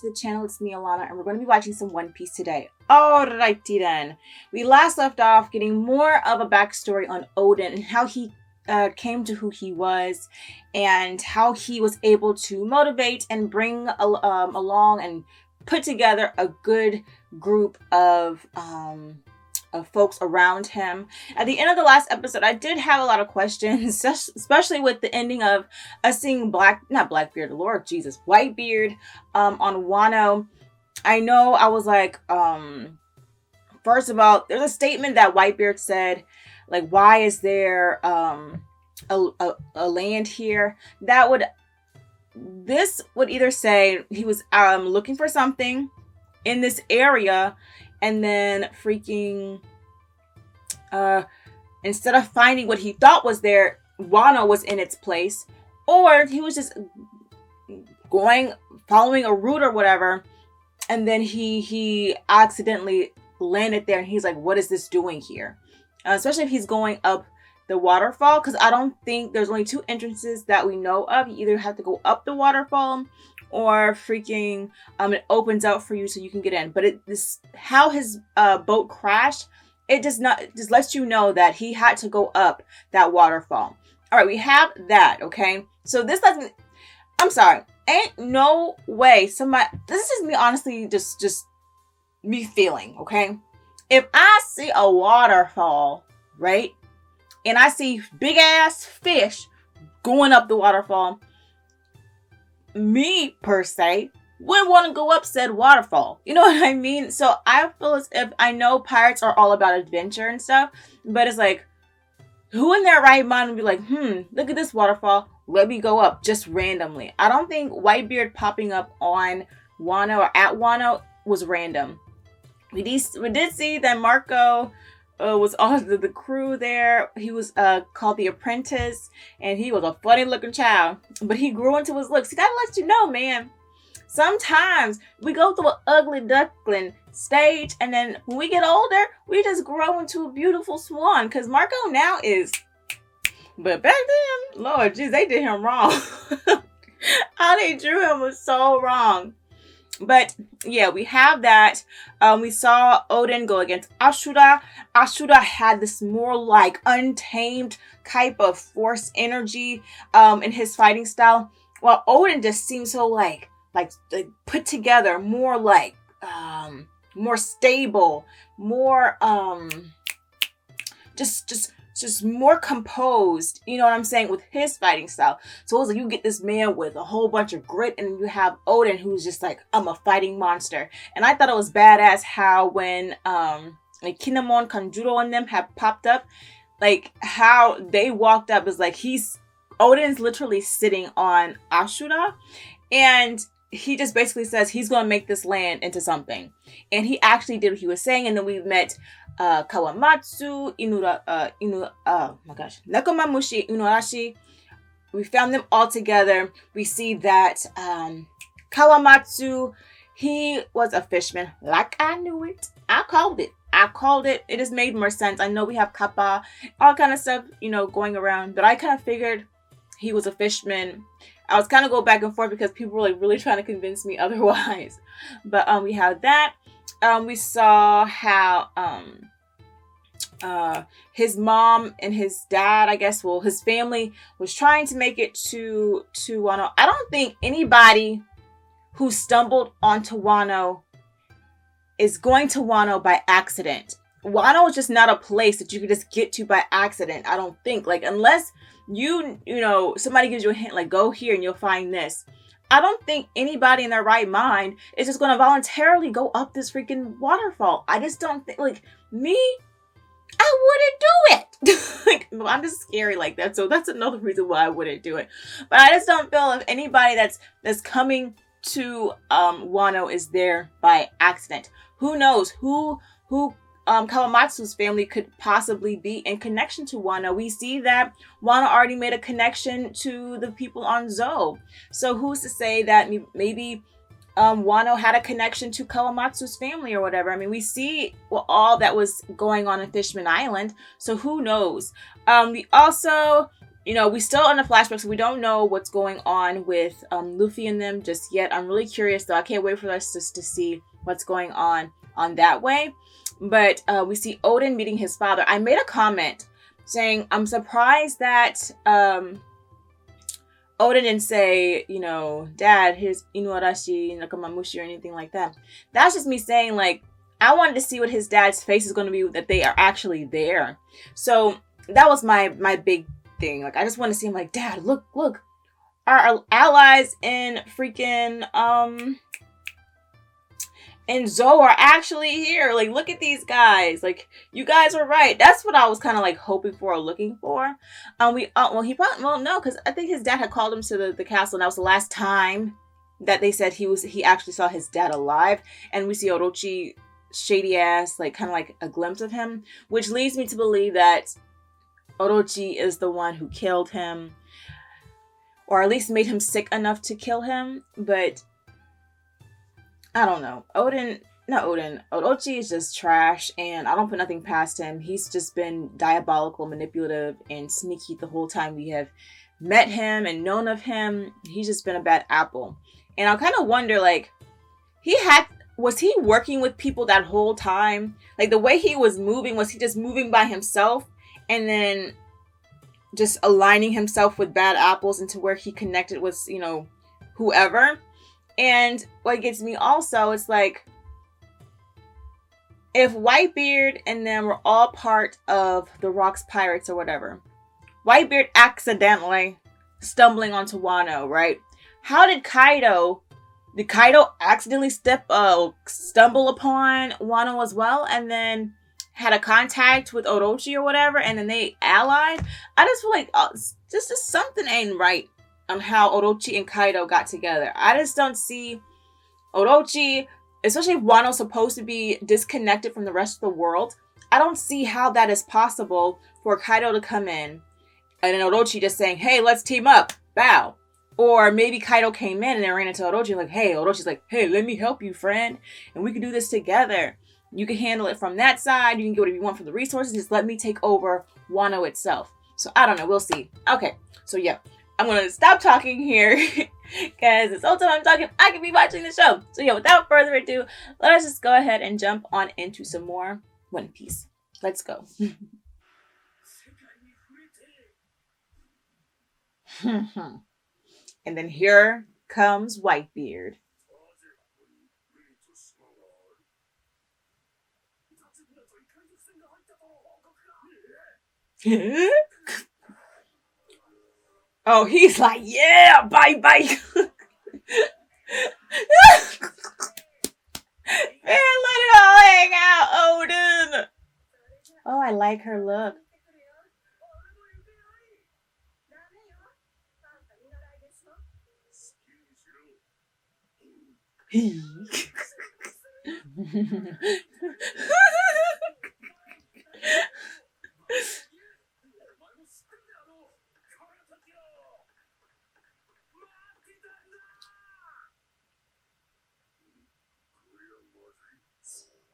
to the channel. It's me, Alana, and we're going to be watching some One Piece today. Alrighty then. We last left off getting more of a backstory on Oden and how he came to who he was and how he was able to motivate and bring along and put together a good group of folks around him. At the end of the last episode, I did have a lot of questions, especially with the ending of us seeing Blackbeard, Lord Jesus, Whitebeard on Wano. I know I was like, first of all, there's a statement that Whitebeard said, like, why is there a land here? This would either say he was looking for something in this area, and then freaking instead of finding what he thought was there, Wano was in its place, or he was just following a route or whatever, and then he accidentally landed there, and he's like, what is this doing here? Especially if he's going up the waterfall, because I don't think there's only two entrances that we know of. You either have to go up the waterfall or freaking it opens out for you so you can get in. But how his boat crashed, it just lets you know that he had to go up that waterfall. All right, we have that. Okay, so this doesn't, I'm sorry, ain't no way this is me honestly just me feeling, okay? If I see a waterfall, right, and I see big ass fish going up the waterfall, me per se wouldn't want to go up said waterfall. You know what I mean? So I feel as if, I know pirates are all about adventure and stuff, but it's like, who in their right mind would be like, look at this waterfall, let me go up just randomly? I don't think Whitebeard popping up on Wano or at Wano was random. We did see that Marco was on the crew there. He was called the Apprentice, and he was a funny looking child, but he grew into his looks. See, that lets you know, man, sometimes we go through an ugly duckling stage, and then when we get older, we just grow into a beautiful swan, because Marco now is, but back then, Lord jeez, they did him wrong. How they drew him was so wrong. But yeah, we have that. We saw Oden go against Ashura. Ashura had this more like untamed type of force energy in his fighting style, while Oden just seems so like put together, more like more stable, more just more composed, you know what I'm saying, with his fighting style. So it was like you get this man with a whole bunch of grit, and you have Oden who's just like, I'm a fighting monster. And I thought it was badass how when like Kinemon, Kanjuro and them have popped up, like how they walked up is like Oden's literally sitting on Ashura, and he just basically says he's gonna make this land into something. And he actually did what he was saying. And then we met Kawamatsu, Nakomamushi, Inuarashi. We found them all together. We see that Kawamatsu, he was a fishman. Like I knew it. I called it. It just made more sense. I know we have Kappa, all kind of stuff, going around, but I kind of figured he was a fishman. I was kind of going back and forth because people were like really trying to convince me otherwise. But we have that. We saw how his mom and his dad, I guess, well, his family was trying to make it to Wano. I don't think anybody who stumbled onto Wano is going to Wano by accident. Wano is just not a place that you could just get to by accident. I don't think, like, unless somebody gives you a hint, like, go here and you'll find this. I don't think anybody in their right mind is just going to voluntarily go up this freaking waterfall. I just don't think, like, me, I wouldn't do it. Like, I'm just scary like that. So that's another reason why I wouldn't do it. But I just don't feel if anybody that's coming to Wano is there by accident. Who knows who Kawamatsu's family could possibly be in connection to Wano. We see that Wano already made a connection to the people on Zou. So who's to say that maybe Wano had a connection to Kawamatsu's family or whatever. I mean, we see all that was going on in Fishman Island. So who knows? We also, you know, we still on the flashbacks, so we don't know what's going on with Luffy and them just yet. I'm really curious though. I can't wait for us to see what's going on that way. But we see Odin meeting his father. I made a comment saying I'm surprised that Odin didn't say, you know, Dad, here's Inuarashi, Nakamamushi, or anything like that. That's just me saying, like, I wanted to see what his dad's face is going to be, that they are actually there. So that was my big thing. Like, I just want to see him like, Dad, look, our allies in freaking and Zoe are actually here. Like, look at these guys. Like, you guys were right. That's what I was kind of like hoping for or looking for. No, because I think his dad had called him to the castle, and that was the last time that they said he actually saw his dad alive. And we see Orochi shady ass, like kind of like a glimpse of him, which leads me to believe that Orochi is the one who killed him, or at least made him sick enough to kill him. But I don't know. Orochi is just trash, and I don't put nothing past him. He's just been diabolical, manipulative, and sneaky the whole time we have met him and known of him. He's just been a bad apple. And I kind of wonder, like, was he working with people that whole time? Like, the way he was moving, was he just moving by himself and then just aligning himself with bad apples into where he connected with, you know, whoever? And what gets me also, it's like, if Whitebeard and them were all part of the Rocks Pirates or whatever, Whitebeard accidentally stumbling onto Wano, right? How did Kaido accidentally stumble upon Wano as well, and then had a contact with Orochi or whatever, and then they allied? I just feel like just something ain't right on how Orochi and Kaido got together. I just don't see Orochi, especially if Wano's supposed to be disconnected from the rest of the world. I don't see how that is possible for Kaido to come in and then Orochi just saying, hey, let's team up, bow. Or maybe Kaido came in and then ran into Orochi like, hey, Orochi's like, hey, let me help you, friend, and we can do this together. You can handle it from that side. You can get whatever you want from the resources. Just let me take over Wano itself. So I don't know. We'll see. Okay. So yeah, I'm going to stop talking here because this whole time I'm talking, I could be watching the show. So yeah, without further ado, let us just go ahead and jump on into some more One Piece. Let's go. And then here comes Whitebeard. Oh, he's like, yeah, bye. Man, let it all hang out, Odin. Oh, I like her look.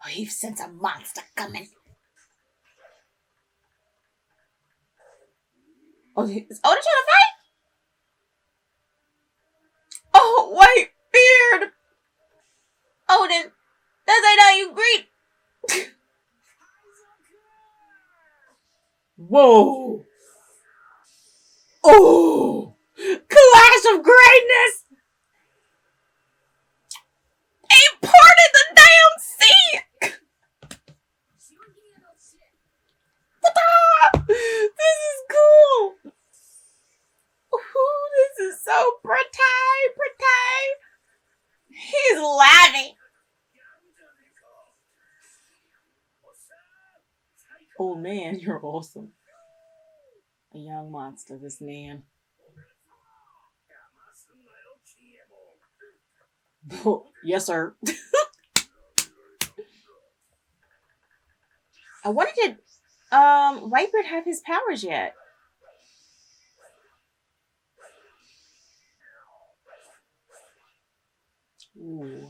Oh, he sends a monster coming. Oh, is Odin trying to fight? Oh, Whitebeard! Odin, that's how you greet. Whoa! Oh! Clash of greatness! He parted the damn sea! This is cool! Ooh, this is so pretty! He's laughing! Oh man, you're awesome. A young monster, this man. Yes, sir. I wonder, did Whitebeard have his powers yet? Ooh.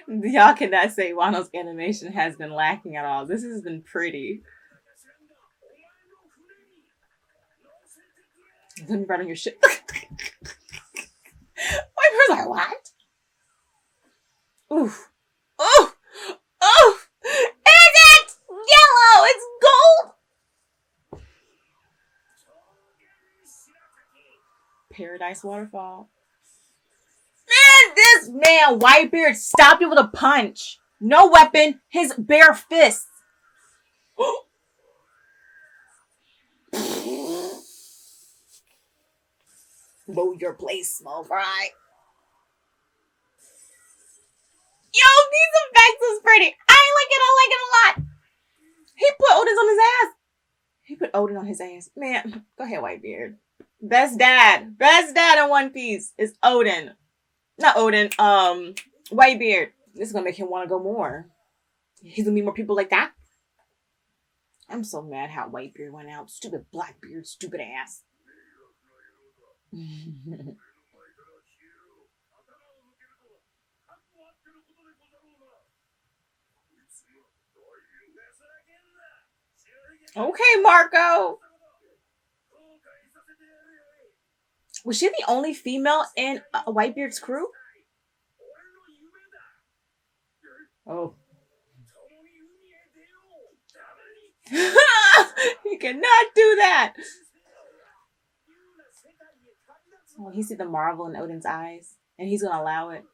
Y'all cannot say Wano's animation has been lacking at all. This has been pretty. Let me write on your shit. Whitebeard's like, what? Oof. Oof. Oof. Is it yellow? It's gold. Paradise Waterfall. Man, this man, Whitebeard, stopped you with a punch. No weapon, his bare fists. Blow your place, small fry. Yo, these effects is pretty. I like it a lot. He put Odin's on his ass. He put Odin on his ass. Man, go ahead, Whitebeard. Best dad in One Piece is Odin. Not Odin, Whitebeard. This is gonna make him want to go more. He's gonna meet more people like that. I'm so mad how Whitebeard went out. Stupid Blackbeard, stupid ass. Okay, Marco. Was she the only female in Whitebeard's crew? Oh. He cannot do that. Oh, he see the marvel in Odin's eyes, and he's gonna allow it.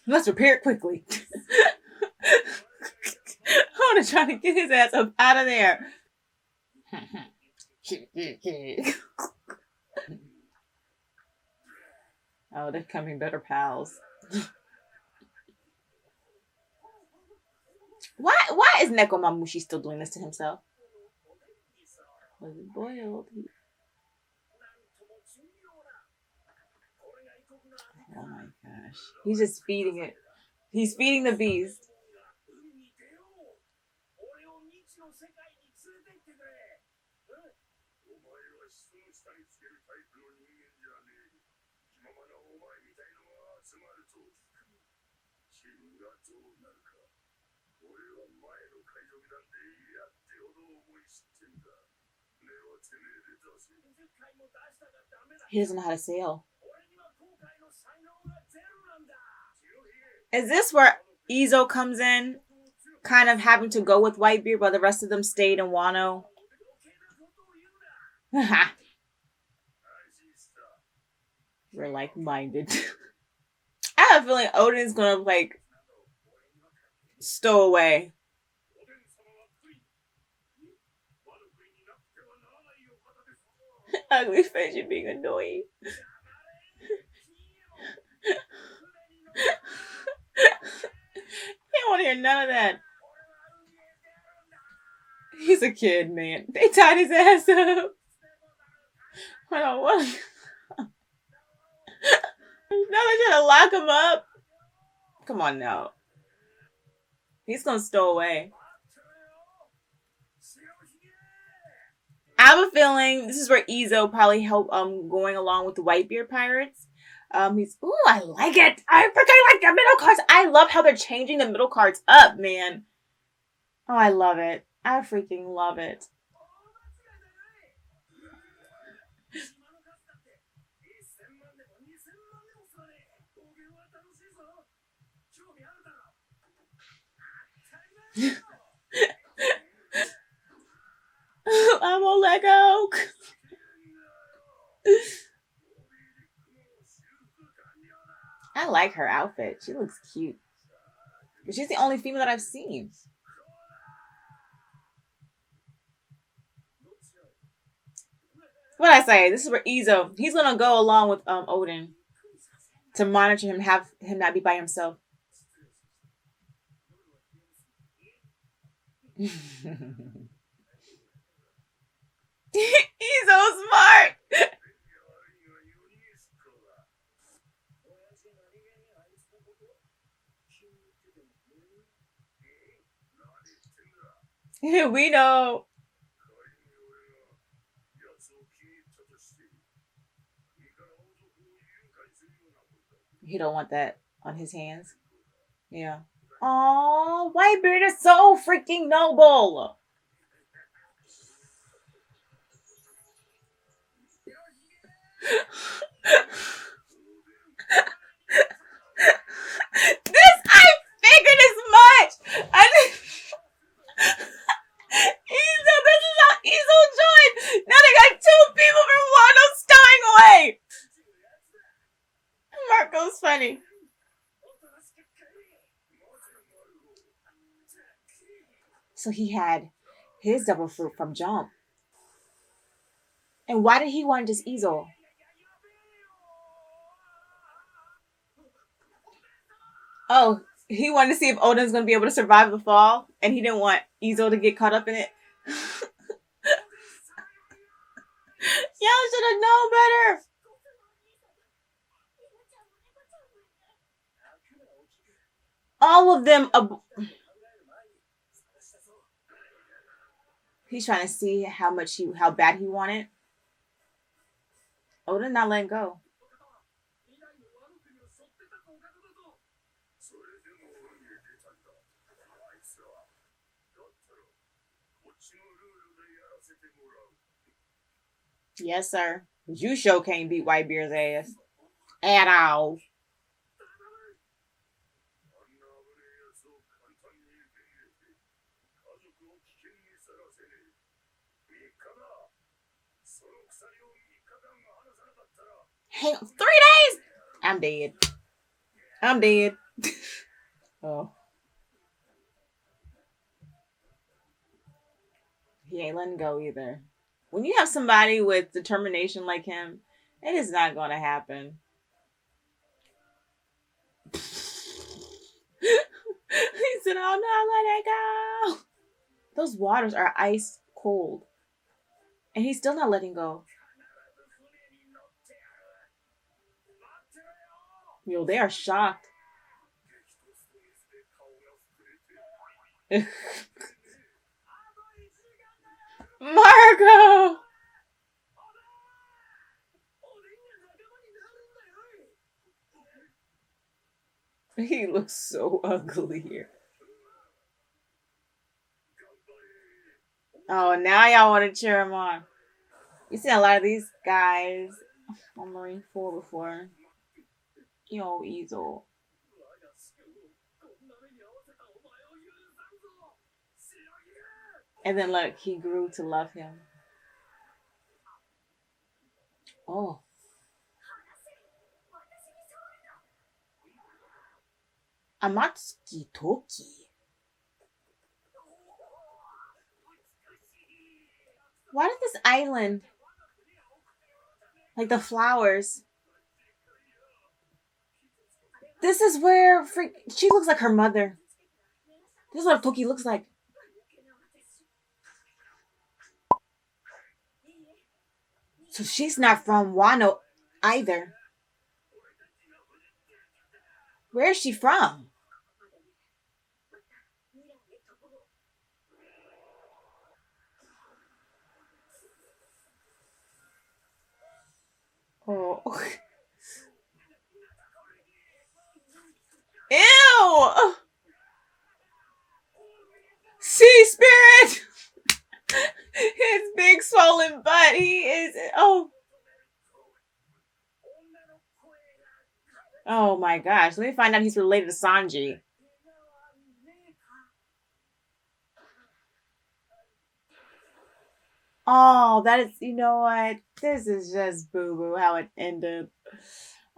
Let's repair it quickly. Oda trying to get his ass up out of there. Oh, they're becoming better pals. Why is Neko Mamushi still doing this to himself? Was it boiled? Oh my gosh. He's just feeding it. He's feeding the beast. He doesn't know how to sail. Is this where Izo comes in? Kind of having to go with Whitebeard while the rest of them stayed in Wano? We're like-minded. I have a feeling Odin's gonna, like, stow away. Ugly face, you're being annoying. He don't want to hear none of that. He's a kid, man. They tied his ass up. I don't want to. Now they're trying to lock him up. Come on now. He's gonna stow away. I have a feeling this is where Izo probably helped going along with the Whitebeard pirates. He's I like it. I freaking like the middle cards. I love how they're changing the middle cards up, man. Oh, I love it. I freaking love it. I'm on Lego. I like her outfit. She looks cute. But she's the only female that I've seen. What I say? This is where Izo, he's gonna go along with Odin to monitor him, have him not be by himself. He's so smart. We know. He don't want that on his hands. Yeah. Oh, Whitebeard is so freaking noble. This I figured as much. Ezo, this is how Ezo joined. Now they got two people from Wano stowing away. Marco's funny. So he had his double fruit from Jump. And why did he want just Ezo? Oh, he wanted to see if Odin's going to be able to survive the fall, and he didn't want Ezo to get caught up in it. Y'all should have known better. All of them. He's trying to see how bad he wanted. Odin not letting go. Yes, sir. You sure can't beat Whitebeard's ass. At all. Hang on. 3 days? I'm dead. I'm dead. Oh. He ain't letting go either. When you have somebody with determination like him, it is not going to happen. He said, "I'm not letting go." Those waters are ice cold. And he's still not letting go. Yo, they are shocked. Marco! He looks so ugly here. Oh, now y'all want to cheer him on. You seen a lot of these guys on Marine 4 before. Yo, Ezo. And then look, he grew to love him. Oh. Amatsuki Toki. Why did this island, like the flowers, this is where she looks like her mother. This is what Toki looks like. So she's not from Wano either. Where is she from? Oh. Ew! Sea spirit! His big swollen butt. He is. Oh. Oh my gosh. Let me find out he's related to Sanji. Oh, that is, you know what? This is just boo-boo how it ended.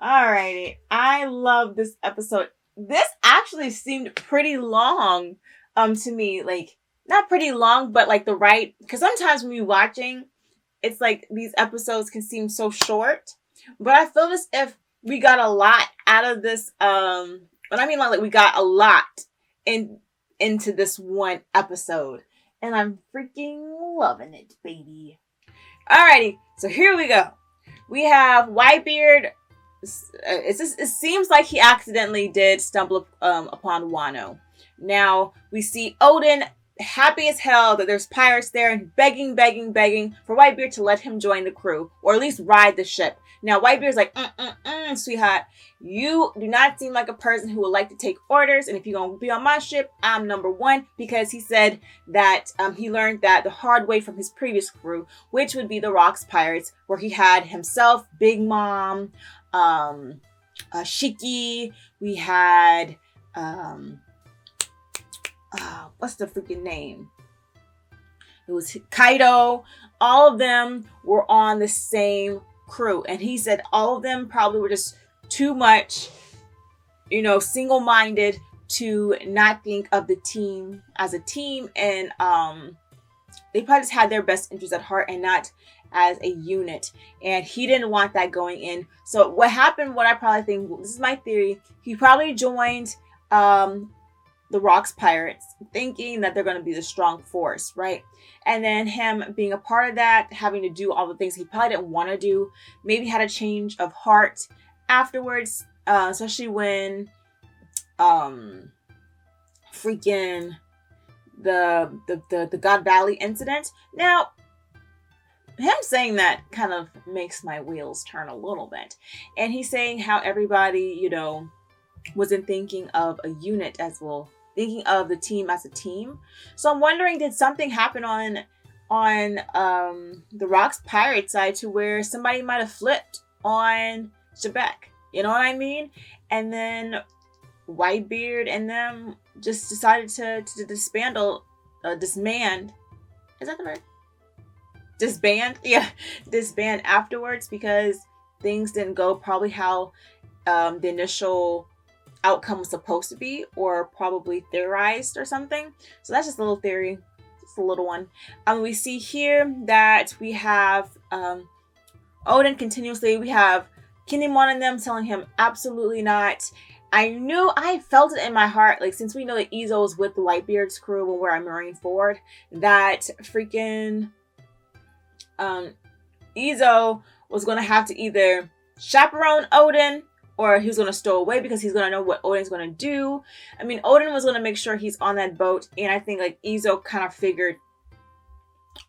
Alrighty. I love this episode. This actually seemed pretty long to me. Like, not pretty long, but like the right, because sometimes when you're watching, it's like these episodes can seem so short. But I feel as if we got a lot out of this. What I mean, like we got a lot into this one episode. And I'm freaking loving it, baby. Alrighty, so here we go. We have Whitebeard. It seems like he accidentally did stumble upon Wano. Now, we see Odin happy as hell that there's pirates there and begging for Whitebeard to let him join the crew, or at least ride the ship. Now, Whitebeard's like, sweetheart, you do not seem like a person who would like to take orders. And if you're going to be on my ship, I'm number one. Because he said that he learned that the hard way from his previous crew, which would be the Rocks Pirates, where he had himself, Big Mom, Shiki, we had, what's the freaking name? It was Kaido. All of them were on the same crew. And he said all of them probably were just too much, single-minded to not think of the team as a team. And they probably just had their best interests at heart and not as a unit. And he didn't want that going in. So what happened, what I probably think, this is my theory, he probably joined the Rocks Pirates thinking that they're going to be the strong force, right? And then him being a part of that, having to do all the things he probably didn't want to do, maybe had a change of heart afterwards, especially when freaking the God Valley incident. Now, him saying that kind of makes my wheels turn a little bit. And he's saying how everybody, wasn't thinking of a unit as well, thinking of the team as a team. So I'm wondering, did something happen on the Rocks Pirate side to where somebody might have flipped on Shebek? You know what I mean? And then Whitebeard and them just decided to disband. Is that the word? Disband? Yeah, disband afterwards because things didn't go probably how the initial outcome was supposed to be, or probably theorized or something. So that's just a little theory, just a little one. We see here that we have Oden continuously. We have Kinemon and them telling him absolutely not. I felt it in my heart, like, since we know that Izo was with the Whitebeard's crew when we're at Marineford, that freaking Izo was going to have to either chaperone Oden, or he was going to stow away because he's going to know what Oden's going to do. I mean, Oden was going to make sure he's on that boat. And I think like Izo kind of figured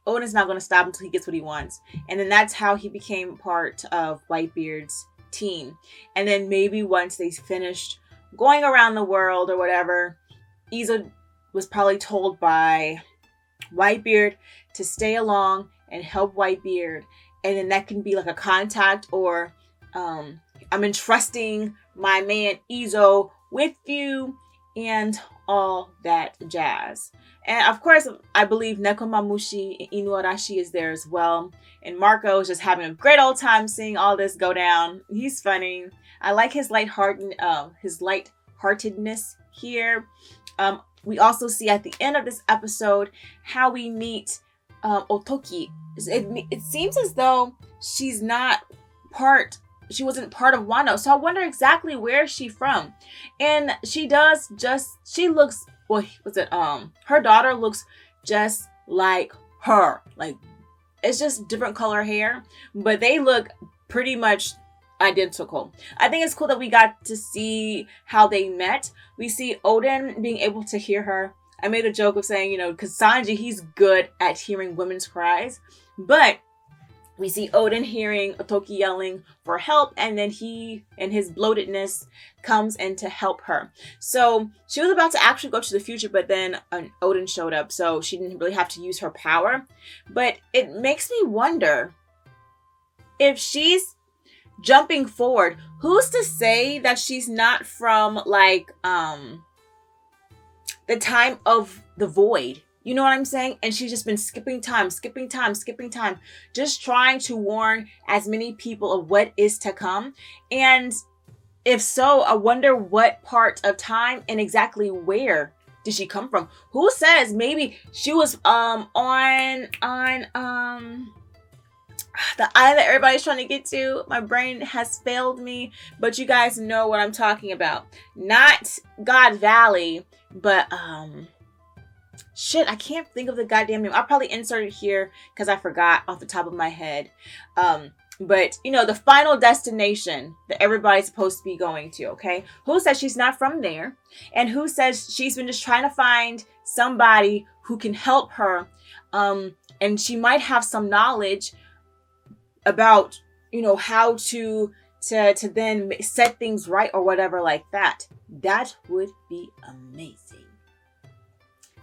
Oden's not going to stop until he gets what he wants. And then that's how he became part of Whitebeard's team. And then maybe once they finished going around the world or whatever, Izo was probably told by Whitebeard to stay along and help Whitebeard. And then that can be like a contact, or I'm entrusting my man Izo with you, and all that jazz. And of course, I believe Nekomamushi and Inuarashi is there as well. And Marco is just having a great old time seeing all this go down. He's funny. I like his lightheartedness here. We also see at the end of this episode how we meet Otoki. It seems as though she wasn't part of Wano. So I wonder exactly where she's from. And she looks, her daughter looks just like her. Like, it's just different color hair, but they look pretty much identical. I think it's cool that we got to see how they met. We see Oden being able to hear her. I made a joke of saying, because Sanji, he's good at hearing women's cries, but we see Oden hearing Otoki yelling for help, and then he and his bloatedness comes in to help her. So she was about to actually go to the future, but then Oden showed up, so she didn't really have to use her power. But it makes me wonder, if she's jumping forward, who's to say that she's not from like the time of the void? You know what I'm saying? And she's just been skipping time, just trying to warn as many people of what is to come. And if so, I wonder what part of time and exactly where did she come from? Who says maybe she was on the island that everybody's trying to get to? My brain has failed me, but you guys know what I'm talking about. Not God Valley, but shit, I can't think of the goddamn name. I'll probably insert it here because I forgot off the top of my head. But the final destination that everybody's supposed to be going to, okay? Who says she's not from there? And who says she's been just trying to find somebody who can help her? And she might have some knowledge about how to then set things right or whatever like that. That would be amazing.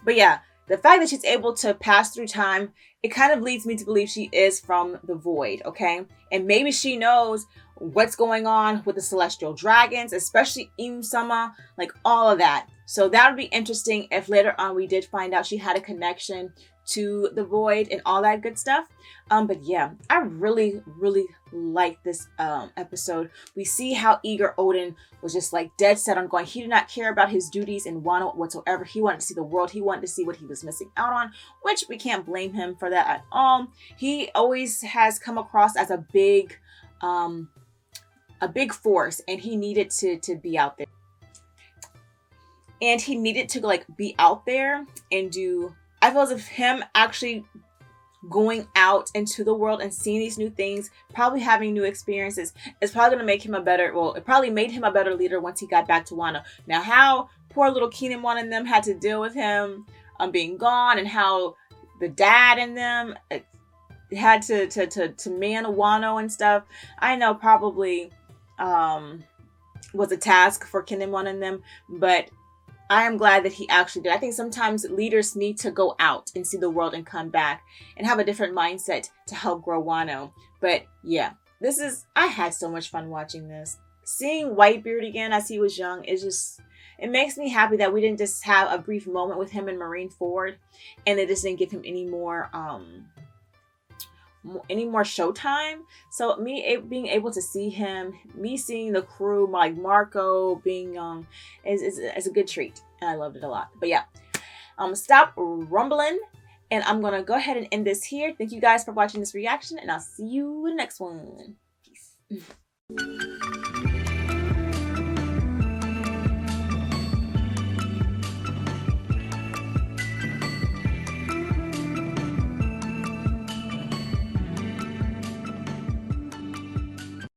But yeah, the fact that she's able to pass through time, it kind of leads me to believe she is from the void, okay? And maybe she knows what's going on with the celestial dragons, especially Im-sama, like all of that. So that would be interesting if later on we did find out she had a connection to the void and all that good stuff. But yeah, I really, really like this episode. We see how eager Odin was, just like dead set on going. He did not care about his duties in Wano whatsoever. He wanted to see the world. He wanted to see what he was missing out on, which we can't blame him for that at all. He always has come across as a big force, and he needed to be out there. And he needed to like be out there and do, I feel as if him actually going out into the world and seeing these new things, probably having new experiences, is probably going to make him a better, well, it probably made him a better leader once he got back to Wano. Now, how poor little Kinemon and them had to deal with him being gone, and how the dad and them had to man Wano and stuff, I know probably was a task for Kinemon and them, but I am glad that he actually did. I think sometimes leaders need to go out and see the world and come back and have a different mindset to help grow Wano. But yeah, I had so much fun watching this. Seeing Whitebeard again as he was young is just, it makes me happy that we didn't just have a brief moment with him and Marineford and they just didn't give him any more showtime. So me being able to see him, me seeing the crew like Marco being young is a good treat, and I loved it a lot. But yeah, stop rumbling, and I'm gonna go ahead and end this here. Thank you guys for watching this reaction, and I'll see you in the next one. Peace.